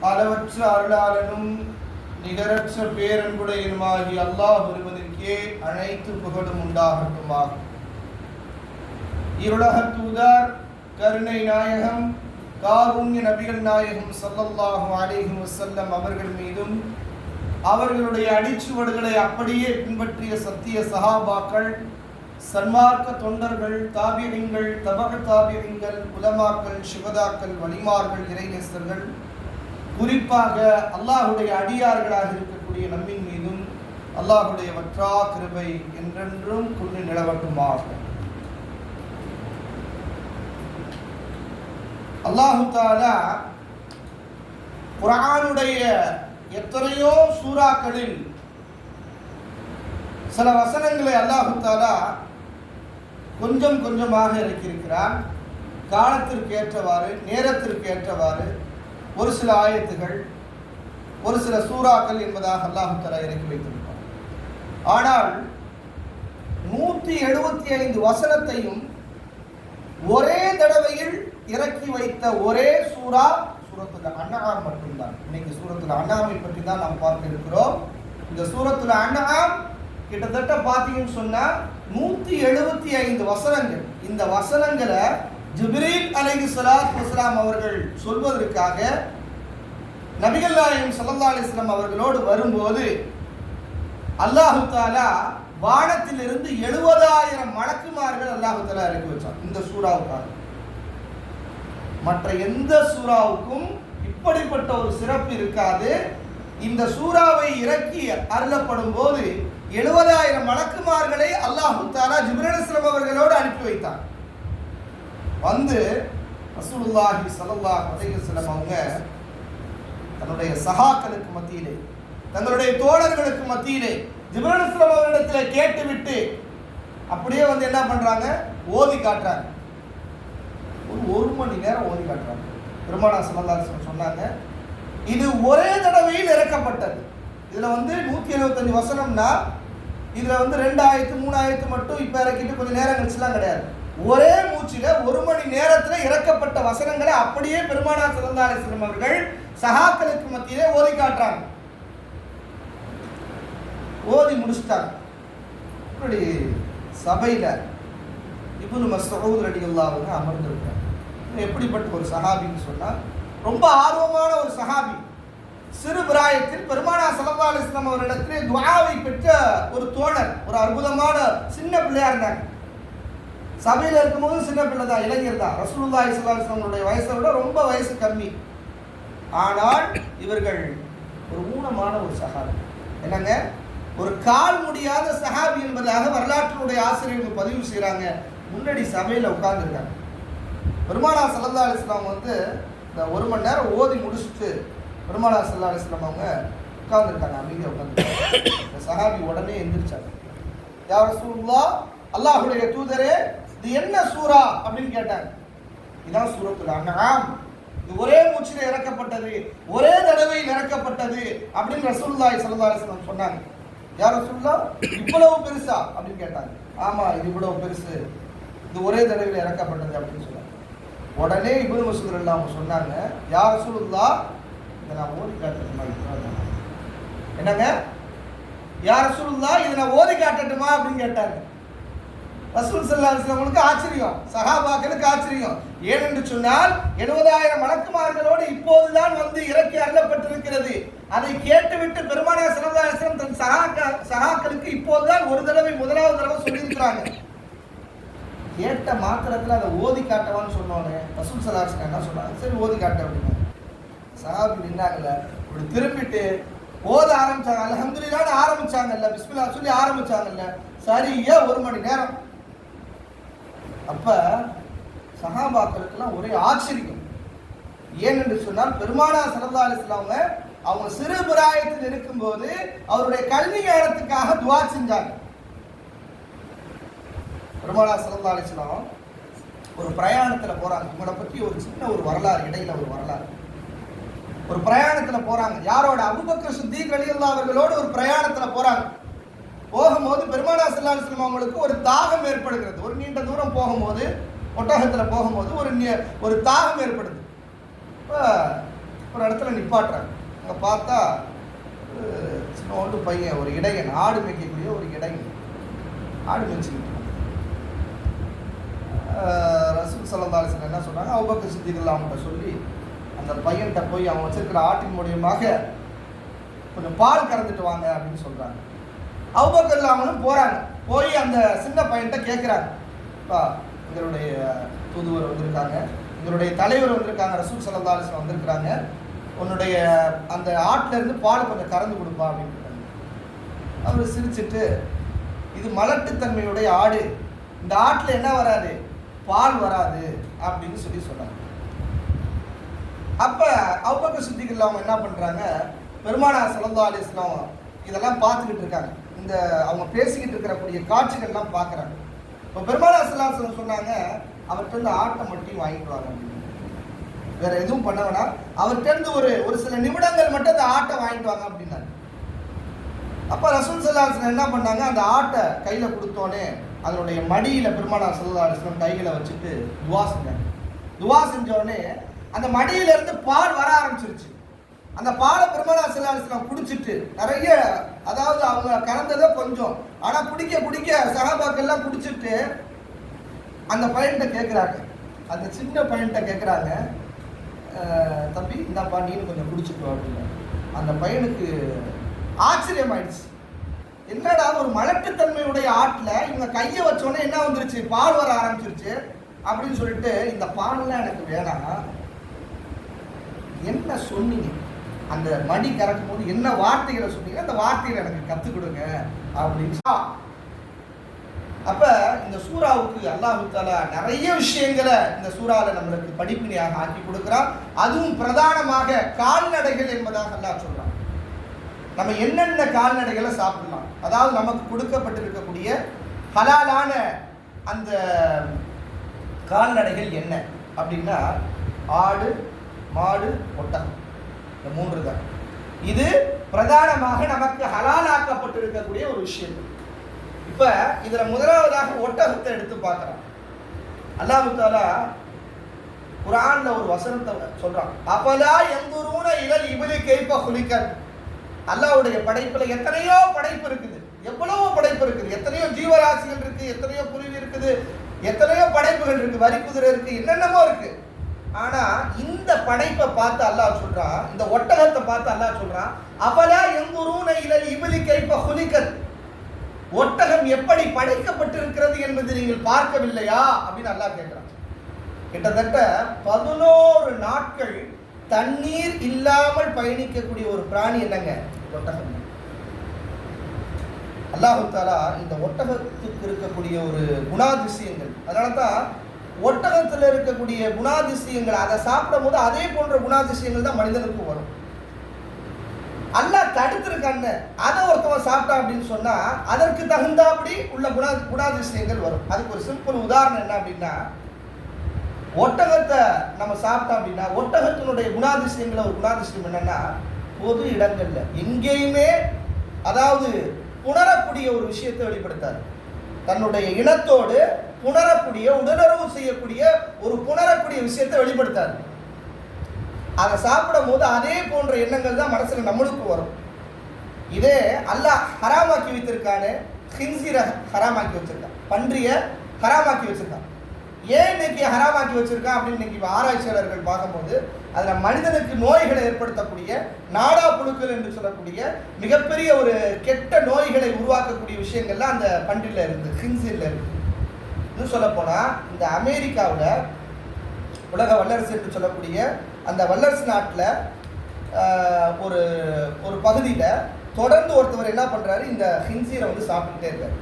அளவற்ற அருளாளனும் நிகரற்ற பேரன்புடையனுமாகி அல்லாஹ் ஒருவனுக்கே அனைத்து புகழும் உண்டாகட்டுமாக. இருளக தூதர் கருணை நாயகம் காருண்ய நபிகள் நாயகம் ஸல்லல்லாஹு அலைஹி வஸல்லம் அவர்கள் மீதும் அவர்களுடைய அடிச்சுவடுகளை அப்படியே பின்பற்றிய சத்திய சஹாபாக்கள், சன்மார்க்க தொண்டர்கள், தாபியங்கள், தபக தாபியங்கள், உலமாக்கள், சுகதாக்கள், வலிமார்கள், இறைநேசர்கள், குறிப்பாக அல்லாஹுடைய அடியார்களாக இருக்கக்கூடிய நம்மின் மீதும் அல்லாஹுடைய வற்றா கிருபை என்றென்றும் கொண்டு நிலவட்டுமாக. அல்லாஹு தஆலா குர்ஆனுடைய எத்தனையோ சூறாக்களில் சில வசனங்களை அல்லாஹு தஆலா கொஞ்சம் கொஞ்சமாக இறக்கியிருக்கிறான். காலத்திற்கு ஏற்றவாறு, நேரத்திற்கு ஏற்றவாறு ஒரு சில ஆயத்துகள், ஒரு சில சூறாக்கள் என்பதாக அல்லாஹு தஆலா இறக்கி வைத்திருப்பார். ஆனால் 175 வசனத்தையும் ஒரே தடவையில் இறக்கி வைத்த ஒரே சூரா சூரத்துல் அன்ஆம் மட்டும்தான். இன்னைக்கு சூரத்துல் அன்ஆமை பற்றி தான் நாம் பார்க்க இருக்கிறோம். இந்த சூரத்துல் அன்ஆம் கிட்டத்தட்ட பார்த்தீங்கன்னு சொன்னா 175 வசனங்கள். இந்த வசனங்களை ஜிப்ரீல் அலைஹிஸ்ஸலாத்து வஸலாம் அவர்கள் சொல்வதற்காக நபிகள் நாயகம் ஸல்லல்லாஹு அலைஹி வஸல்லம் அவர்களோடு வரும்போது அல்லாஹு தஆலா வானத்திலிருந்து 70,000 மலக்குமார்கள் அல்லாஹு தஆலா இறக்கி வச்சான் இந்த சூறாவுக்காக. மற்ற எந்த சூறாவுக்கும் இப்படிப்பட்ட ஒரு சிறப்பு இருக்காது. இந்த சூறாவை இறக்கி அருளப்படும் போது 70,000 மலக்குமார்களை அல்லாஹு தஆலா ஜிப்ரீல் அலைஹிஸ்ஸலாம் அவர்களோடு அனுப்பி வைத்தார். வந்து ரசூலுல்லாஹி ஸல்லல்லாஹு அலைஹி வஸல்லம் அவங்க தன்னுடைய சஹாக்களுக்கு மத்தியிலே, தங்களுடைய தோழர்களுக்கு மத்தியிலே ஜிப்ரீல் அலைஹிஸ்ஸலாம் அவர்களிடத்தில் கேட்டுவிட்டு அப்படியே வந்து என்ன பண்றாங்க, ஓதி காட்டுறாங்க. ஒரு மணி நேரம் ஓதி காட்டுறாங்க. பெருமானார் ஸல்லல்லாஹு அலைஹி வஸல்லம் சொன்னாங்க, இது ஒரே தடவையில் இறக்கப்பட்டது. இதுல வந்து 175 வசனம்னா இதுல வந்து 2 ஆயத்து 3 ஆயத்து மட்டும் இப்ப இறக்கிட்டு கொஞ்சம் நேரம் கழிச்சுலாம் கிடையாது. ஒரே மூச்சில 1 மணி நேரத்துல இறக்கப்பட்ட வசனங்களை அப்படியே பெருமானார் ஸல்லல்லாஹு அலைஹி வஸல்லம் அவர்கள் சஹாக்களுக்கு மத்தியிலே ஓதி காட்டுறாங்க. ஓதி முடிச்சிட்டாங்க. இப்படி சபையில இப்னு மஸ்ஊத் ரலியல்லாஹு அன்ஹு அமர்ந்திருக்காங்க. எப்படிப்பட்ட ஒரு சஹாபின்னு சொன்னா, ரொம்ப ஆர்வமான ஒரு சஹாபி. சிறு பிராயத்தில் பெருமானார் ஸல்லல்லாஹு அலைஹி வஸல்லம் அவரிடத்திலே துஆவை பெற்ற ஒரு தோழர், ஒரு அற்புதமான சின்ன பிள்ளையா இருந்தாங்க. சபையில் இருக்கும்போது சின்ன பிள்ளை தான், இளைஞர் தான். ரசூலுல்லாஹி ஸல்லல்லாஹு அலைஹி வஸல்லம் வயசை விட ரொம்ப வயசு கம்மி. ஆனால் இவர்கள் ஒரு ஊனமான ஒரு சஹாபி. என்னங்க, ஒரு கால் முடியாத சஹாபி என்பதாக வரலாற்றினுடைய ஆசிரியர்கள் பதிவு செய்கிறாங்க. முன்னாடி சபையில் உட்கார்ந்துருக்காங்க. பெருமானார் ஸல்லல்லாஹு அலைஹி வஸல்லம் வந்து இந்த 1 மணி நேரம் ஓதி முடிச்சுட்டு பெருமானார் ஸல்லல்லாஹு அலைஹி வஸல்லம் அவங்க உட்கார்ந்துருக்காங்க, அமைதியாக உட்கார்ந்துருக்காங்க. இந்த சஹாபி உடனே எந்திரிச்சாங்க. யா ரசூலுல்லாஹ், அல்லாஹ்வுடைய தூதரே, இது என்ன சூரா அப்படின்னு கேட்டாங்க. இதான் சூரத்துல் அன்ஆம். இது ஒரே மூச்சில் இறக்கப்பட்டது, ஒரே தடவையில் இறக்கப்பட்டது அப்படின்னு ரசூலுல்லாஹி ஸல்லல்லாஹு அலைஹி வஸல்லம் சொன்னாங்க. யா ரசூலுல்லாஹ், இவ்வளவு பெருசா அப்படின்னு கேட்டாங்க. ஆமா, இது இவ்வளவு பெருசு, இது ஒரே தடவையில் இறக்கப்பட்டது அப்படின்னு சொன்னாங்க. உடனே இப்னு மஸ்ஊத் ரலியல்லாஹு அன்ஹு சொன்னாங்க, யா ரசூலுல்லாஹ், இதை நான் ஓதி காட்டட்டுமா? என்னங்க, யா ரசூலுல்லாஹ், இதை நான் ஓதி காட்டட்டுமா அப்படின்னு கேட்டாங்க. ரசூல் ஸல்லல்லாஹு அலைஹி வஸல்லம் ஆச்சரியம், சஹாபாக்களுக்கு ஆச்சரியம். ஏனென்று சொன்னால் 70,000 மலக்குமார்களோடு இப்போதுதான் வந்து இறக்கி அருளப்பட்டிருக்கிறது. அதை கேட்டுவிட்டு பெருமானார் ஸல்லல்லாஹு அலைஹி வஸல்லம் தன் சஹாக்களுக்கு இப்போதுதான் முதலாவது தடவை சொல்லியிருக்கிறாங்க. கேட்ட மாத்திரத்தில் அதை ஓதி காட்டவான்னு சொன்னோன்னே ரசூல் ஸல்லல்லாஹு அலைஹி வஸல்லம் என்ன சொன்னாங்க, சரி ஓதி காட்ட அப்படின்னா. சஹாபி நின்னாங்கல்ல, இப்படி திருப்பிட்டு ஓத ஆரம்பிச்சாங்க. அல்ஹம்துலில்லாஹ்னு ஆரம்பிச்சாங்கல்ல, பிஸ்மில்லாஹ் சொல்லி ஆரம்பிச்சாங்கல்ல, சரியா 1 மணி நேரம். அப்ப சஹாபாக்களுக்கெல்லாம் ஒரே ஆச்சரியம். ஏனென்று சொன்னால் பெருமானார் ஸல்லல்லாஹு அலைஹி வஸல்லம் அவங்க சிறு பிராயத்தில் இருக்கும்போது அவருடைய கல்வி ஞானத்துக்காக துஆ செஞ்சாங்க. பெருமானார் ஸல்லல்லாஹு அலைஹி வஸல்லம் ஒரு பிரயாணத்தில் போறாங்க. இவங்களை பற்றி ஒரு சின்ன ஒரு வரலாறு, இடையில ஒரு வரலாறு. ஒரு பிரயாணத்தில் போறாங்க. யாரோட? அபூபக்கர் சித்தீக் ரலியல்லாஹு அவர்களோடு ஒரு பிரயாணத்தில் போறாங்க. போகும்போது பெருமானார் ஸல்லல்லாஹு அலைஹி வஸல்லம் அவங்களுக்கு ஒரு தாகம் ஏற்படுகிறது. ஒரு நீண்ட தூரம் போகும்போது, ஒட்டகத்தில் போகும்போது ஒரு தாகம் ஏற்படுது. ஒரு இடத்துல நிப்பாட்டுறாங்க. அங்கே பார்த்தா சின்னோண்டு பையன், ஒரு இடையன், ஆடு மேய்க்கக்கூடிய ஒரு இடையன் ஆடு மேய்ச்சிக்கிட்டு. ரசூல் ஸல்லல்லாஹு அலைஹி வஸல்லம் என்ன சொன்னாங்க, அபூபக்கர் சித்திக் அவங்கள்ட்ட சொல்லி அந்த பையன்கிட்ட போய் அவன் வச்சிருக்கிற ஆட்டின் மூலியமாக கொஞ்சம் பால் கறந்துட்டு வாங்க அப்படின்னு சொல்கிறாங்க. அபூபக்கர் அவங்களும் போகிறாங்க. போய் அந்த சின்ன பையன்கிட்ட கேட்குறாங்க, எங்களுடைய தூதுவர் வந்திருக்காங்க, எங்களுடைய தலைவர் வந்திருக்காங்க, ரசூல் ஸல்லல்லாஹு அலைஹி வஸல்லம் வந்திருக்கிறாங்க, உன்னுடைய அந்த ஆட்டிலேருந்து பால் கொஞ்சம் கறந்து கொடுப்பா அப்படின்னு. அவர் சிரிச்சுட்டு, இது மலட்டுத்தன்மையுடைய ஆடு, இந்த ஆட்டில் என்ன வராது, பால் வராது அப்படின்னு சொல்லி சொன்னாங்க. அப்போ அபூபக்கர் சித்திக் அவங்க என்ன பண்ணுறாங்க, பெருமானார் ஸல்லல்லாஹு அலைஹி வஸல்லம் இதெல்லாம் பார்த்துக்கிட்டு இருக்காங்க. இந்த அவங்க பேசிக்கிட்டு இருக்கிறக்கூடிய காட்சிகள்லாம் பார்க்குறாங்க. இப்போ பெருமானார் ஸல்லல்லாஹு அலைஹி வஸல்லம் சொன்னாங்க, அவர்கிட்ட இருந்து ஆட்டை மட்டும் வாங்கிட்டு வாங்க அப்படின்னு. வேற எதுவும் பண்ண வேணாம், அவர்கிட்ட இருந்து ஒரு சில நிமிடங்கள் மட்டும் அந்த ஆட்டை வாங்கிட்டு வாங்க அப்படின்னாரு. அப்போ ரசூல் ஸல்லல்லாஹு அலைஹி வஸல்லம் என்ன பண்ணாங்க, அந்த ஆட்டை கையில் கொடுத்தோன்னே அதனுடைய மடியில் பெருமானார் ஸல்லல்லாஹு அலைஹி வஸல்லம் கைகளை வச்சுட்டு துவா செஞ்சாங்க. துவா செஞ்சோடனே அந்த மடியிலேருந்து பால் வர ஆரம்பிச்சிருச்சு. அந்த பாலை பெருமானார் ஸல்லல்லாஹு அலைஹி வஸல்லம் குடிச்சிட்டு நிறைய, அதாவது அவங்க கறந்ததே கொஞ்சம், ஆனால் குடிக்க சஹாபாக்கெல்லாம் குடிச்சிட்டு அந்த பையன்கிட்ட கேட்குறாங்க, அந்த சின்ன பையன்கிட்ட கேட்குறாங்க, தம்பி இந்தாப்பா நீனு கொஞ்சம் குடிச்சிட்டோம் அப்படின்னு. அந்த பையனுக்கு ஆச்சரியம் ஆயிடுச்சு. என்னடா ஒரு மலட்டுத்தன்மையுடைய ஆட்டில் இவங்க கையை வச்சோன்னே என்ன வந்துருச்சு, பால் வர ஆரம்பிச்சிருச்சு அப்படின்னு சொல்லிட்டு, இந்த பாலெல்லாம் எனக்கு வேணாம், என்ன சொன்னீங்க, அந்த மடி கறக்கும் போது என்ன வார்த்தைகளை சொன்னீங்க, அந்த வார்த்தைகளை எனக்கு கற்றுக் கொடுங்க அப்படின்னு. அப்ப இந்த சூறாவுக்கு அல்லாஹ் தஆலா நிறைய விஷயங்களை இந்த சூறாவில் நம்மளுக்கு படிப்பினையாக ஆக்கி கொடுக்கிறான். அதுவும் பிரதானமாக கால்நடைகள் என்பதாக அல்லாஹ் சொல்றான். நம்ம என்னென்ன கால்நடைகளை சாப்பிடலாம், அதாவது நமக்கு கொடுக்கப்பட்டிருக்கக்கூடிய ஹலாலான அந்த கால்நடைகள் என்ன அப்படின்னா, ஆடு, மாடு, ஒட்டகம், இந்த 3 தான். இது பிரதானமாக நமக்கு ஹலாலாக்கப்பட்டிருக்கக்கூடிய ஒரு விஷயம். இப்ப இதுல முதலாவதாக ஒட்டகத்தை எடுத்து பார்க்கலாம். அல்லாஹ் தஆலா குர்ஆன்ல ஒரு வசனத்தை சொல்றான், அஃபலா யன்துரூன இலல் இப்லி கைஃப குலிகத். அல்லாஹ்வுடைய படைப்புல எத்தனையோ படைப்பு இருக்குது, எவ்வளவோ படைப்பு இருக்குது, எத்தனையோ ஜீவராசிகள் இருக்கு, எத்தனையோ குருவி இருக்குது, எத்தனையோ படைப்புகள் இருக்கு, வரிக்குதிரை இருக்கு, என்னென்னமோ இருக்கு. ஆனா இந்த படைப்பை பார்த்து அல்லாஹ் சொல்றான், இந்த ஒட்டகத்தை பார்த்து அல்லாஹ் சொல்றான், அஃபலா யன்துரூன இலல் இப்லி கைஃப குலிகத். ஒட்டகம் எப்படி படைக்கப்பட்டிருக்கிறது என்பது நீங்கள் பார்க்கவில்லையா அப்படின்னு அல்லாஹ் கேட்கிறான். கிட்டத்தட்ட 11 நாட்கள் தண்ணீர் இல்லாமல் பயணிக்கக்கூடிய ஒரு பிராணி என்னங்க, ஒட்டகம். அல்லாஹ் தஆலா இந்த ஒட்டகத்துக்கு இருக்கக்கூடிய ஒரு குணாதிசயங்கள், அதனால தான் ஒட்டகத்தில் இருக்கக்கூடிய குணாதிசயங்கள், அதை சாப்பிடும் போது அதே போன்ற குணாதிசயங்கள் தான் மனிதனுக்கு வரும். அல்லாஹ் தடுத்திருக்கான்னு அதை ஒருத்தவன் சாப்பிட்டா அப்படின்னு சொன்னா அதற்கு தகுந்தாபடி உள்ள குணாதிசயங்கள் வரும். அதுக்கு ஒரு சிம்பிள் உதாரணம் என்ன அப்படின்னா, ஒட்டகத்தை நம்ம சாப்பிட்டோம் அப்படின்னா ஒட்டகத்தினுடைய குணாதிசயங்கள ஒரு குணாதிசயம் என்னன்னா, பொது இடங்கள்ல எங்கேயுமே, அதாவது புணரக்கூடிய ஒரு விஷயத்தை வெளிப்படுத்தாது. தன்னுடைய இனத்தோடு புணரக்கூடிய, உடலுறவு செய்யக்கூடிய ஒரு புணரக்கூடிய விஷயத்தை வெளிப்படுத்தாது. அதை சாப்பிடும் போது அதே போன்ற எண்ணங்கள் தான் மனசுல நம்மளுக்கு வரும். இதே அல்லாஹ் ஹராமாக்கி வைத்திருக்கானே, ஹின்சீரை ஹராமாக்கி வச்சிருக்கான், பன்றிய ஹராமாக்கி வச்சிருக்கான். ஏன் இன்னைக்கு ஹராமாக்கி வச்சிருக்கான் அப்படின்னு இன்னைக்கு ஆராய்ச்சியாளர்கள் பார்க்கும்போது, அதில் மனிதனுக்கு நோய்களை ஏற்படுத்தக்கூடிய நாடா புழுக்கள் என்று சொல்லக்கூடிய மிகப்பெரிய ஒரு கெட்ட நோய்களை உருவாக்கக்கூடிய விஷயங்கள்லாம் அந்த பன்றியில் இருக்குது, ஹின்சீரில் இருக்குது. இன்னும் சொல்ல போனால் இந்த அமெரிக்காவில் உலக வல்லரசு என்று சொல்லக்கூடிய அந்த வல்லரசு நாட்டில் ஒரு ஒரு பகுதியில் தொடர்ந்து ஒருத்தவர் என்ன பண்ணுறாரு, இந்த ஹின்சீரை வந்து சாப்பிட்டுட்டே இருக்கார்.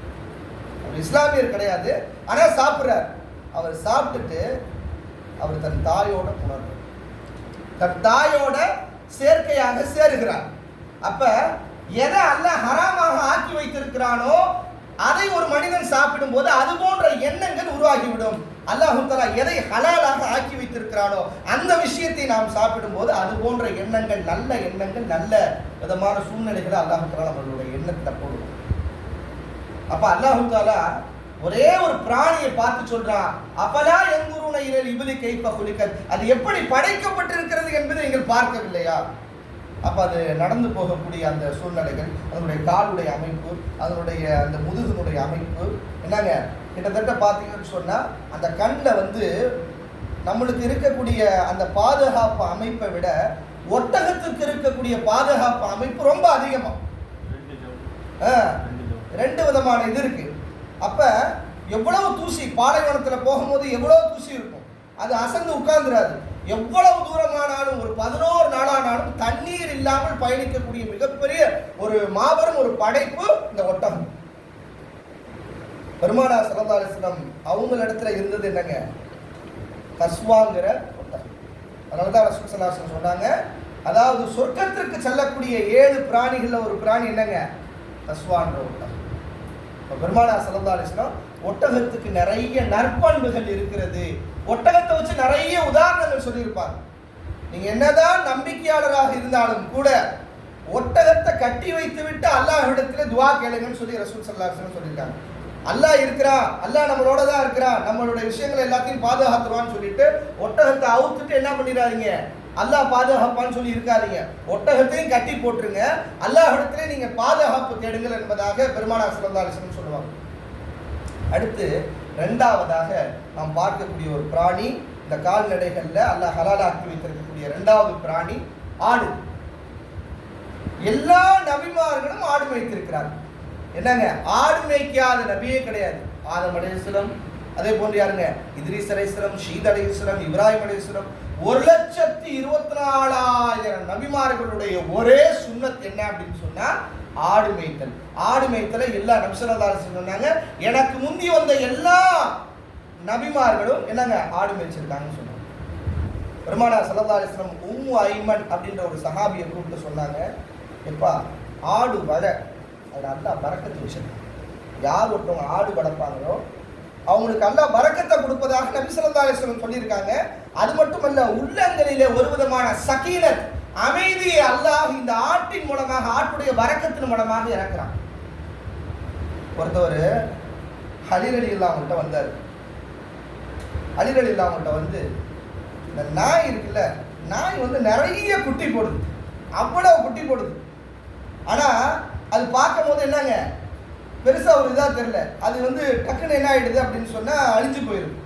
அவர் இஸ்லாமியர் கிடையாது, ஆனால் சாப்பிட்றார். அவர் சாப்பிட்டுட்டு அவர் தன் தாயோட புணர்றார், தன் தாயோட சேர்க்கையாக சேருகிறார். அப்ப எதை அல்லாஹ் ஹராமாக ஆக்கி வைத்திருக்கிறானோ அதை ஒரு மனிதன் சாப்பிடும் போது அது போன்ற எண்ணங்கள் உருவாகிவிடும். அல்லாஹ் தஆலா எதை ஹலாலாக ஆக்கி வைத்திருக்கிறானோ அந்த விஷயத்தை நாம் சாப்பிடும் போது அது போன்ற எண்ணங்கள், நல்ல எண்ணங்கள், நல்ல விதமான சூழ்நிலைகளை அல்லாஹ் தஆலா நம்மளுடைய எண்ணத்தில் போடுவோம். அப்ப அல்லாஹ் தஆலா ஒரே ஒரு பிராணியை பார்த்து சொல்றான், அப்பலா யன்துரூன தன்துரூன இலல் இப்லி கைஃப குலிகத், அது எப்படி படைக்கப்பட்டிருக்கிறது என்பதை நீங்கள் பார்க்கவில்லையா? அப்ப அது நடந்து போகக்கூடிய அந்த சூழ்நிலைகள், அதனுடைய காலுடைய அமைப்பு, அதனுடைய அந்த முதுகினுடைய அமைப்பு என்னங்க, கிட்டத்தட்ட பார்த்தீங்கன்னு சொன்னா அந்த கண்ணில் வந்து நம்மளுக்கு இருக்கக்கூடிய அந்த பாதுகாப்பு அமைப்பை விட ஒட்டகத்துக்கு இருக்கக்கூடிய பாதுகாப்பு அமைப்பு ரொம்ப அதிகமா. ரெண்டு விதமான இது இருக்கு. அப்ப எவ்வளவு தூசி, பாலைவனத்துல போகும்போது எவ்வளவு தூசி இருக்கும், அது அசந்து உட்கார்ந்துராது. எவ்வளவு தூரமானாலும் ஒரு 11 நாளானாலும் தண்ணீர் இல்லாமல் பயணிக்கக்கூடிய மிகப்பெரிய ஒரு மாபெரும் ஒரு படைப்பு இந்த ஒட்டகம். பெருமானார் ஸல்லல்லாஹு அலைஹி வஸல்லம் அவங்களிடத்துல இருந்தது என்னங்க, கஸ்வாங்கிற ஒட்டகம். அதனாலதான் ரசூல் ஸல்லல்லாஹு அலைஹி வஸல்லம் சொன்னாங்க, அதாவது சொர்க்கத்திற்கு செல்லக்கூடிய 7 பிராணிகள்ல ஒரு பிராணி என்னங்க, கஸ்வான்ற ஒட்டகம். பெருமானார் ஸல்லல்லாஹு அலைஹி வஸல்லம் ஒட்டகத்துக்கு நிறைய நற்பண்புகள் இருக்கிறது, ஒட்டகத்தை வச்சு நிறைய உதாரணங்கள் சொல்லியிருப்பாங்க. நீங்க என்னதான் நம்பிக்கையாளராக இருந்தாலும் கூட ஒட்டகத்தை கட்டி வைத்து விட்டு அல்லாஹ்விடத்துல துஆ கேளுங்கன்னு சொல்லி ரசூல் ஸல்லல்லாஹு அலைஹி வஸல்லம் சொல்லியிருக்காங்க. அல்லாஹ் இருக்கிறான், அல்லாஹ் நம்மளோட தான் இருக்கிறான், நம்மளுடைய விஷயங்கள் எல்லாத்தையும் பாதுகாத்துருவான்னு சொல்லிட்டு ஒட்டகத்தை அவுத்துட்டு என்ன பண்ணிடாதீங்க, அல்லாஹ் பாதுகாப்பான்னு சொல்லி இருக்காதீங்க. ஒட்டகத்தையும் கட்டி போட்டுருங்க, அல்லாஹ்விடத்திலே நீங்க பாதுகாப்பு தேடுங்கள் என்பதாக பெருமானார் ஸல்லல்லாஹு அலைஹி வஸல்லம் சொல்லுவாங்க. அடுத்து இரண்டாவதாக நாம் பார்க்கக்கூடிய ஒரு பிராணி, இந்த கால்நடைகள்ல அல்லாஹ் ஹலாலாக்கி வைத்திருக்கக்கூடிய இரண்டாவது பிராணி ஆடு. எல்லா நபிமார்களும் ஆடு மேய்த்திருக்கிறார்கள். என்னங்க, ஆடு மேய்க்காத நபியே கிடையாது. ஆதம் அலைஹிஸ்ஸலாம், அதே போன்று யாருங்க, இத்ரீஸ் அலைஹிஸ்ஸலாம், ஷீத் அலைஹிஸ்ஸலாம், இப்ராஹிம் அலைஹிஸ்ஸலாம், 1,24,000 நபிமார்களுடைய ஒரே சுன்னத் என்ன அப்படின்னு சொன்னா ஆடு மேய்த்தல். ஆடு மேய்த்தலை எல்லா நபி ஸல்லல்லாஹு அலைஹி வஸல்லம் சொன்னாங்க, எனக்கு முந்தி வந்த எல்லா நபிமார்களும் என்னங்க ஆடு மேய்ச்சிருக்காங்கன்னு சொன்னாங்க. பெருமானார் ஸல்லல்லாஹு அலைஹி வஸல்லம் உம்மு ஐமன் அப்படின்ற ஒரு சஹாபியை கூப்பிட்டு சொன்னாங்க, எப்பா ஆடு வள, அதில் அல்லாஹ் பரக்கத்து வச்சிருக்காங்க. யார் ஒருத்தவங்க ஆடு வளர்ப்பாங்களோ அவங்களுக்கு அல்லாஹ் பரக்கத்தை கொடுப்பதாக நபி ஸல்லல்லாஹு அலைஹி வஸல்லம் சொல்லியிருக்காங்க. அது மட்டுமல்ல, உள்ளங்களிலே ஒரு விதமான சகீனத், அமைதியை அல்லாஹ் இந்த ஆட்டின் மூலமாக, ஆட்டுடைய பரக்கத்தின் மூலமாக இறக்குறான். ஒருத்தவர் அலி ரலியல்லாஹு அன்ஹு வந்தார். அலி ரலியல்லாஹு அன்ஹு வந்து, இந்த நாய் இருக்குல்ல, நாய் வந்து நிறைய குட்டி போடுது, அவ்வளவு குட்டி போடுது. ஆனா அது பார்க்கும் போது என்னங்க, பெருசா ஒரு இதா தெரியல, அது வந்து டக்குன்னு என்ன ஆயிடுது அப்படின்னு சொன்னா அழிஞ்சு போயிடுது.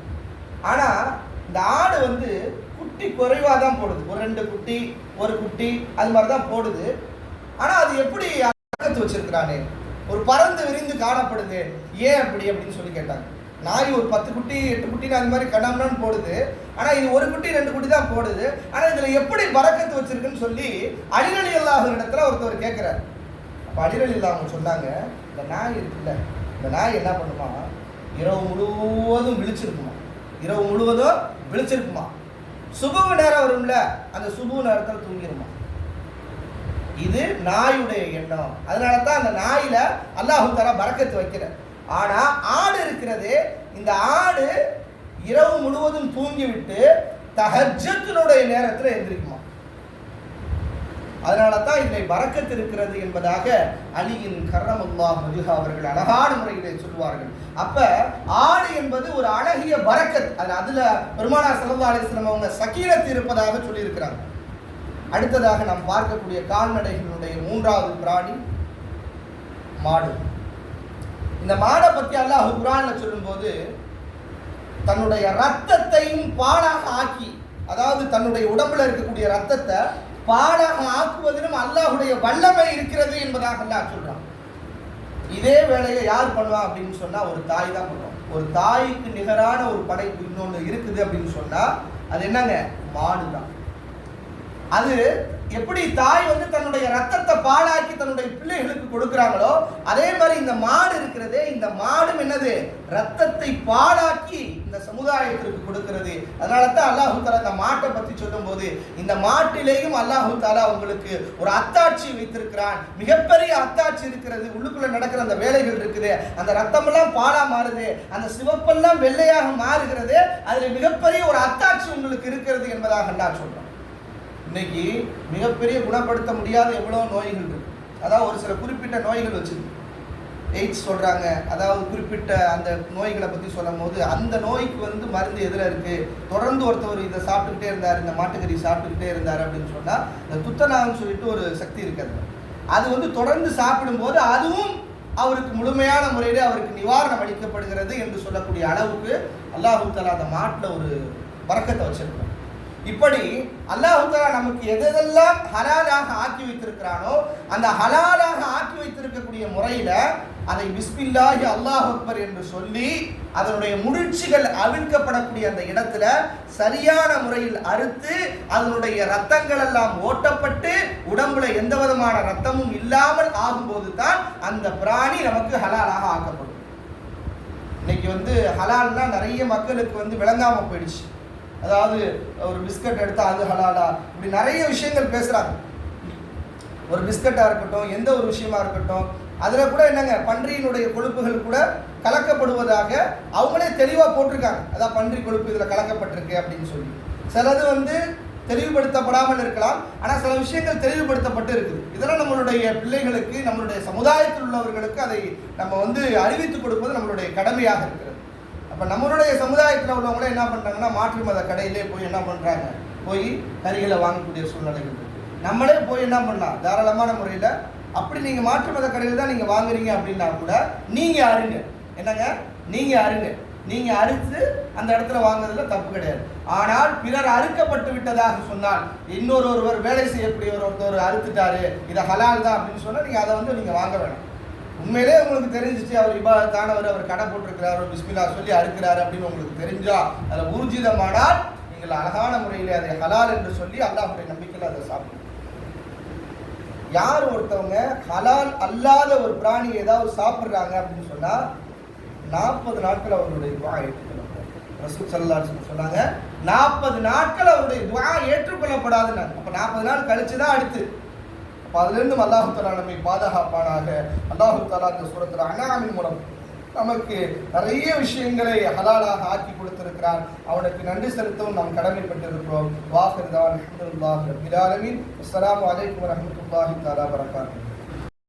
ஆனா இந்த ஆடு வந்து குட்டி குறைவா தான் போடுது, ஒரு 2 குட்டி, ஒரு குட்டி, அது மாதிரி தான் போடுது. ஆனா அது எப்படி பறக்கத்து வச்சிருக்கிறானே, ஒரு பறந்து விரிந்து காணப்படுது, ஏன் அப்படி அப்படின்னு சொல்லி கேட்டாங்க. நாய் ஒரு 10 குட்டி 8 குட்டின்னு அது மாதிரி கடாமன்னு போடுது, ஆனா இது ஒரு குட்டி 2 குட்டி தான் போடுது, ஆனா இதுல எப்படி பறக்கத்து வச்சிருக்குன்னு சொல்லி அலி ரலியல்லாஹு இடத்துல ஒருத்தவர் கேட்கிறார். அப்ப அலி ரலியல்லாஹு சொன்னாங்க, இந்த நாய் இருக்குல்ல, இந்த நாய் என்ன பண்ணுமா, இரவு முழுவதும் விழிச்சிருக்குமா, இரவு முழுவதும் விழிச்சிருக்குமா, சுபுவு நேரம் வரும்ல, அந்த சுபுவு நேரத்தில் தூங்கிருமா. இது நாயுடைய எண்ணம். அதனால தான் அந்த நாயில அல்லாஹ் தஆலா பரக்கத்து வைக்கிற. ஆனா ஆடு இருக்கிறது, இந்த ஆடு இரவு முழுவதும் தூங்கி விட்டு தஹஜ்ஜுடைய நேரத்தில் எந்திரிக்குமா. அதனால தான் இதில் பரக்கத்து இருக்கிறது என்பதாக அலியின் கர்ரமல்லாஹு வஜ்ஹு அவர்கள் அழகான முறையிலே சொல்வார்கள். அப்ப ஆடு என்பது ஒரு அழகிய பரக்கத். அதுல பெருமானார் ஸல்லல்லாஹு அலைஹி வஸல்லம் அவங்க சகீனத் இருப்பதாக சொல்லியிருக்கிறாங்க. அடுத்ததாக நாம் பார்க்கக்கூடிய கால்நடைகளுடைய மூன்றாவது பிராணி மாடு. இந்த மாடை பற்றி அல்லாஹ் குர்ஆன்ல சொல்லும்போது, தன்னுடைய ரத்தத்தையும் பாலாக ஆக்கி, அதாவது தன்னுடைய உடம்புல இருக்கக்கூடிய ரத்தத்தை பாலாக ஆக்குவதிலும் அல்லாஹ்வுடைய வல்லமை இருக்கிறது என்பதாக அல்லாஹ் சொல்றான். இதே வேலையை யார் பண்ணுவா அப்படின்னு சொன்னா ஒரு தாய் தான் பண்ணுவோம். ஒரு தாய்க்கு நிகரான ஒரு படைப்பு இன்னொன்று இருக்குது அப்படின்னு சொன்னா அது என்னங்க, மாடு தான். அது எப்படி தாய் வந்து தன்னுடைய ரத்தத்தை பாலாக்கி தன்னுடைய பிள்ளைகளுக்கு கொடுக்கிறாங்களோ, அதே மாதிரி இந்த மாடு இருக்கிறதே, இந்த மாடும் என்னது, ரத்தத்தை பாலாக்கி இந்த சமுதாயத்திற்கு கொடுக்கிறது. அதனால தான் அல்லாஹு தஆலா இந்த மாட்டை பற்றி சொல்லும் போது, இந்த மாட்டிலேயும் அல்லாஹு தஆலா உங்களுக்கு ஒரு அத்தாட்சி வைத்திருக்கிறான், மிகப்பெரிய அத்தாட்சி இருக்கிறது. உள்ளுக்குள்ள நடக்கிற அந்த வேலைகள் இருக்குது, அந்த ரத்தமெல்லாம் பாலா மாறுது, அந்த சிவப்பெல்லாம் வெள்ளையாக மாறுகிறது, அதில் மிகப்பெரிய ஒரு அத்தாட்சி உங்களுக்கு இருக்கிறது என்பதாக அல்லாஹ் சொல்றான். இன்னைக்கு மிகப்பெரிய குணப்படுத்த முடியாத எவ்வளோ நோய்கள் இருக்கு. அதாவது ஒரு சில குறிப்பிட்ட நோய்கள் வச்சிருக்கு. எய்ட்ஸ் சொல்கிறாங்க, அதாவது குறிப்பிட்ட அந்த நோய்களை பற்றி சொல்லும் போது அந்த நோய்க்கு வந்து மருந்து எதில் இருக்குது, தொடர்ந்து ஒருத்தவர் இதை சாப்பிட்டுக்கிட்டே இருந்தார், இந்த மாட்டுக்கறி சாப்பிட்டுக்கிட்டே இருந்தார் அப்படின்னு சொன்னால் இந்த துத்தநாகம் சொல்லிட்டு ஒரு சக்தி இருக்கிறது, அது வந்து தொடர்ந்து சாப்பிடும்போது அதுவும் அவருக்கு முழுமையான முறையில் அவருக்கு நிவாரணம் அளிக்கப்படுகிறது என்று சொல்லக்கூடிய அளவுக்கு அல்லாஹ் தஆலா அந்த மாட்டில் ஒரு பரக்கத்தை வச்சிருக்கிறார். இப்படி அல்லாஹ் தஆலா நமக்கு எதெல்லாம் ஹலாலாக ஆக்கி வைத்திருக்கிறானோ அந்த ஹலாலாக ஆக்கி வைத்திருக்கக்கூடிய முறையில் அதை பிஸ்மில்லாஹி அல்லாஹ் அக்பர் என்று சொல்லி அதனுடைய முடிச்சுகள் அவிழ்க்கப்படக்கூடிய அந்த இடத்துல சரியான முறையில் அறுத்து அதனுடைய ரத்தங்கள் எல்லாம் ஓட்டப்பட்டு உடம்புல எந்த விதமான ரத்தமும் இல்லாமல் ஆகும்போது தான் அந்த பிராணி நமக்கு ஹலாலாக ஆக்கப்படும். இன்னைக்கு வந்து ஹலால்னா நிறைய மக்களுக்கு வந்து விளங்காம போயிடுச்சு. அதாவது ஒரு பிஸ்கட் எடுத்தா அது ஹலாலா, இப்படி நிறைய விஷயங்கள் பேசுறாங்க. ஒரு பிஸ்கட்டா இருக்கட்டும், எந்த ஒரு விஷயமா இருக்கட்டும், அதுல கூட என்னங்க பன்றியினுடைய கொழுப்புகள் கூட கலக்கப்படுவதாக அவங்களே தெளிவா போட்டிருக்காங்க. அதான் பன்றி கொழுப்பு இதுல கலக்கப்பட்டிருக்கு அப்படின்னு சொல்லி. சிலது வந்து தெளிவுபடுத்தப்படாமல் இருக்கலாம், ஆனால் சில விஷயங்கள் தெளிவுபடுத்தப்பட்டு இருக்குது. இதெல்லாம் நம்மளுடைய பிள்ளைகளுக்கு, நம்மளுடைய சமுதாயத்தில் உள்ளவர்களுக்கு அதை நம்ம வந்து அறிவித்துக் கொடுப்பது நம்மளுடைய கடமையாக இருக்கிறது. அப்போ நம்மளுடைய சமுதாயத்தில் உள்ளவங்களே என்ன பண்ணுறாங்கன்னா மாற்று மத கடையிலே போய் என்ன பண்ணுறாங்க, போய் கறிகளை வாங்கக்கூடிய சூழ்நிலைகள் இருக்குது. நம்மளே போய் என்ன பண்ணலாம் தாராளமான முறையில், அப்படி நீங்கள் மாற்று மத கடையில் தான் நீங்கள் வாங்குறீங்க அப்படின்னா கூட நீங்கள் அருங்க, என்னங்க நீங்கள் அருங்க, நீங்கள் அறுத்து அந்த இடத்துல வாங்குறதுல தப்பு கிடையாது. ஆனால் பிறர் அறுக்கப்பட்டு விட்டதாக சொன்னால், ஒருவர் வேலை செய்யக்கூடிய ஒருத்தர் அறுத்துட்டாரு இதை ஹலால் தான் அப்படின்னு சொன்னால் நீங்கள் அதை வந்து நீங்கள் வாங்க வேணாம். உண்மையிலே உங்களுக்கு தெரிஞ்சிச்சு அவர் இபாதத்தானவர், அவர் கடை போட்டிருக்கிறார், ஒரு பிஸ்மில்லா சொல்லி அறுக்கிறாரு அப்படின்னு உங்களுக்கு தெரிஞ்சா அதில் ஊர்ஜிதமானால் நீங்கள் அழகான முறையில் அதை ஹலால் என்று சொல்லி அல்லாஹ்வுடைய நம்பிக்கையில் அதை சாப்பிடுங்க. யார் ஒருத்தவங்க ஹலால் அல்லாத ஒரு பிராணியை ஏதாவது சாப்பிட்றாங்க அப்படின்னு சொன்னால் 40 நாட்கள் அவருடைய துஆ ஏற்றுக்கொள்ளப்படும். ரசூல் ஸல்லல்லாஹு அலைஹி வஸல்லம் சொன்னாங்க 40 நாட்கள் அவருடைய துஆ ஏற்றுக்கொள்ளப்படாதுன்னாங்க. அப்போ 40 நாள் கழிச்சு தான் அடுத்து. அப்போ அதிலிருந்து அல்லாஹ் தஆலா நம்மை பாதுகாப்பானாக. அல்லாஹ் தஆலா இந்த சூரத்துல் அன்ஆமின் மூலம் நமக்கு நிறைய விஷயங்களை ஹலாலாக ஆக்கி கொடுத்திருக்கிறார். அவனுக்கு நன்றி செலுத்தவும் நாம் கடமைப்பட்டிருக்கிறோம். வாஹிர் தஅவானா அல்ஹம்துலில்லாஹி ரப்பில் ஆலமீன். அஸ்ஸலாமு அலைக்கும் வரஹ்மத்துல்லாஹி தஆலா வபரகாத்துஹு.